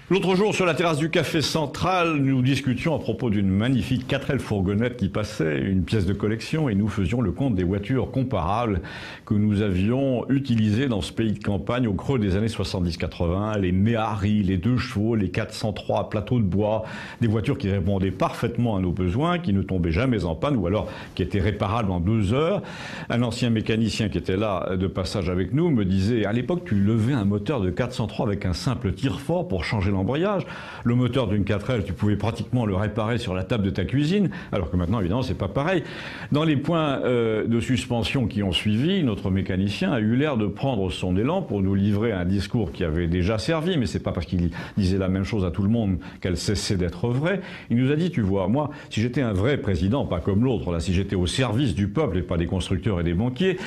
L'autre jour, sur la terrasse du Café Central, nous discutions à propos d'une magnifique 4L fourgonnette qui passait, une pièce de collection, et nous faisions le compte des voitures comparables que nous avions utilisées dans ce pays de campagne au creux des années 70-80, les Méhari, les 2 chevaux, les 403 à plateau de bois, des voitures qui répondaient parfaitement à nos besoins, qui ne tombaient jamais en panne, ou alors qui étaient réparables en 2 heures. Un ancien mécanicien qui était là de passage avec nous me disait, à l'époque, tu levais un moteur de 403 avec un simple tire-fort pour changer l'embrayage. Le moteur d'une 4L, tu pouvais pratiquement le réparer sur la table de ta cuisine, alors que maintenant, évidemment, c'est pas pareil. Dans les points de suspension qui ont suivi, notre mécanicien a eu l'air de prendre son élan pour nous livrer un discours qui avait déjà servi, mais c'est pas parce qu'il disait la même chose à tout le monde qu'elle cessait d'être vraie. Il nous a dit, tu vois, moi, si j'étais un vrai président, pas comme l'autre, là, si j'étais au service du peuple et pas des constructeurs et des banquiers,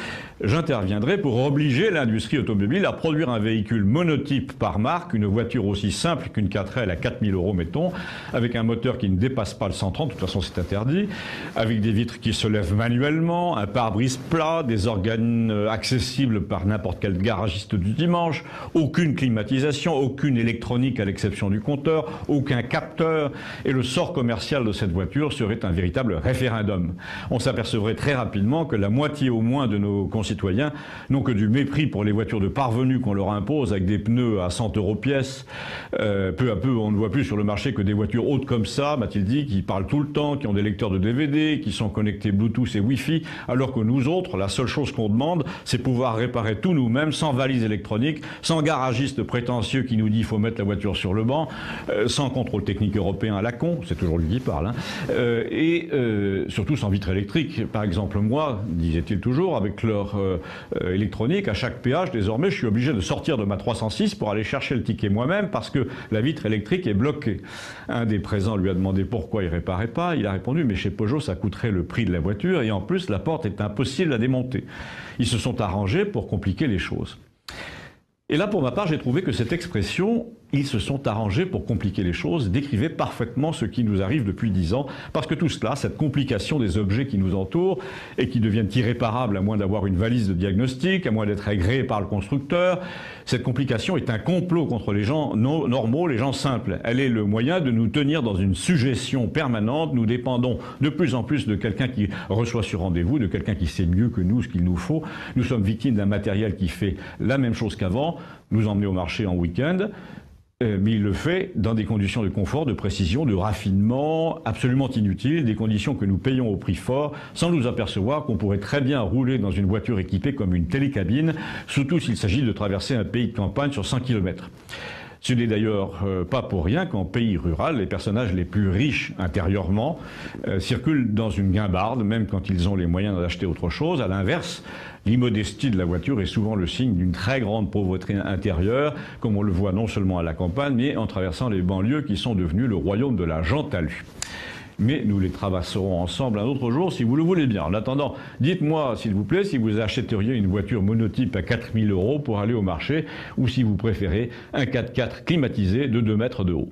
j'interviendrais pour obliger l'industrie automobile à produire un véhicule monotype par marque, une voiture aussi simple qu'une 4L à 4000 €, mettons, avec un moteur qui ne dépasse pas le 130, de toute façon c'est interdit, avec des vitres qui se lèvent manuellement, un pare-brise plat, des organes accessibles par n'importe quel garagiste du dimanche, aucune climatisation, aucune électronique à l'exception du compteur, aucun capteur, et le sort commercial de cette voiture serait un véritable référendum. On s'apercevrait très rapidement que la moitié au moins de nos concitoyens n'ont que du mépris pour les voitures de parvenus qu'on leur impose avec des pneus à 100 € pièce. Peu à peu, on ne voit plus sur le marché que des voitures hautes comme ça, m'a-t-il dit, qui parlent tout le temps, qui ont des lecteurs de DVD, qui sont connectés Bluetooth et Wi-Fi, alors que nous autres, la seule chose qu'on demande, c'est pouvoir réparer tout nous-mêmes, sans valise électronique, sans garagiste prétentieux qui nous dit qu'il faut mettre la voiture sur le banc, sans contrôle technique européen à la con, c'est toujours lui qui parle, hein, et surtout sans vitre électrique. Par exemple, moi, disait-il toujours, avec l'heure électronique, à chaque péage, désormais, je suis obligé de sortir de ma 306 pour aller chercher le ticket moi-même, parce que la vitre électrique est bloquée. Un des présents lui a demandé pourquoi il réparait pas. Il a répondu, mais chez Peugeot, ça coûterait le prix de la voiture et en plus, la porte est impossible à démonter. Ils se sont arrangés pour compliquer les choses. Et là, pour ma part, j'ai trouvé que cette expression « ils se sont arrangés pour compliquer les choses » décrivait parfaitement ce qui nous arrive depuis 10 ans, parce que tout cela, cette complication des objets qui nous entourent et qui deviennent irréparables à moins d'avoir une valise de diagnostic, à moins d'être agréés par le constructeur, cette complication est un complot contre les gens normaux, les gens simples. Elle est le moyen de nous tenir dans une suggestion permanente. Nous dépendons de plus en plus de quelqu'un qui reçoit sur rendez-vous, de quelqu'un qui sait mieux que nous ce qu'il nous faut. Nous sommes victimes d'un matériel qui fait la même chose qu'avant, nous emmener au marché en week-end, mais il le fait dans des conditions de confort, de précision, de raffinement absolument inutiles, des conditions que nous payons au prix fort, sans nous apercevoir qu'on pourrait très bien rouler dans une voiture équipée comme une télécabine, surtout s'il s'agit de traverser un pays de campagne sur 100 km. Ce n'est d'ailleurs pas pour rien qu'en pays rural, les personnages les plus riches intérieurement circulent dans une guimbarde, même quand ils ont les moyens d'acheter autre chose. À l'inverse, l'immodestie de la voiture est souvent le signe d'une très grande pauvreté intérieure, comme on le voit non seulement à la campagne, mais en traversant les banlieues qui sont devenues le royaume de la gent talus. Mais nous les traverserons ensemble un autre jour si vous le voulez bien. En attendant, dites-moi s'il vous plaît si vous achèteriez une voiture monotype à 4000 € pour aller au marché ou si vous préférez un 4x4 climatisé de 2 mètres de haut.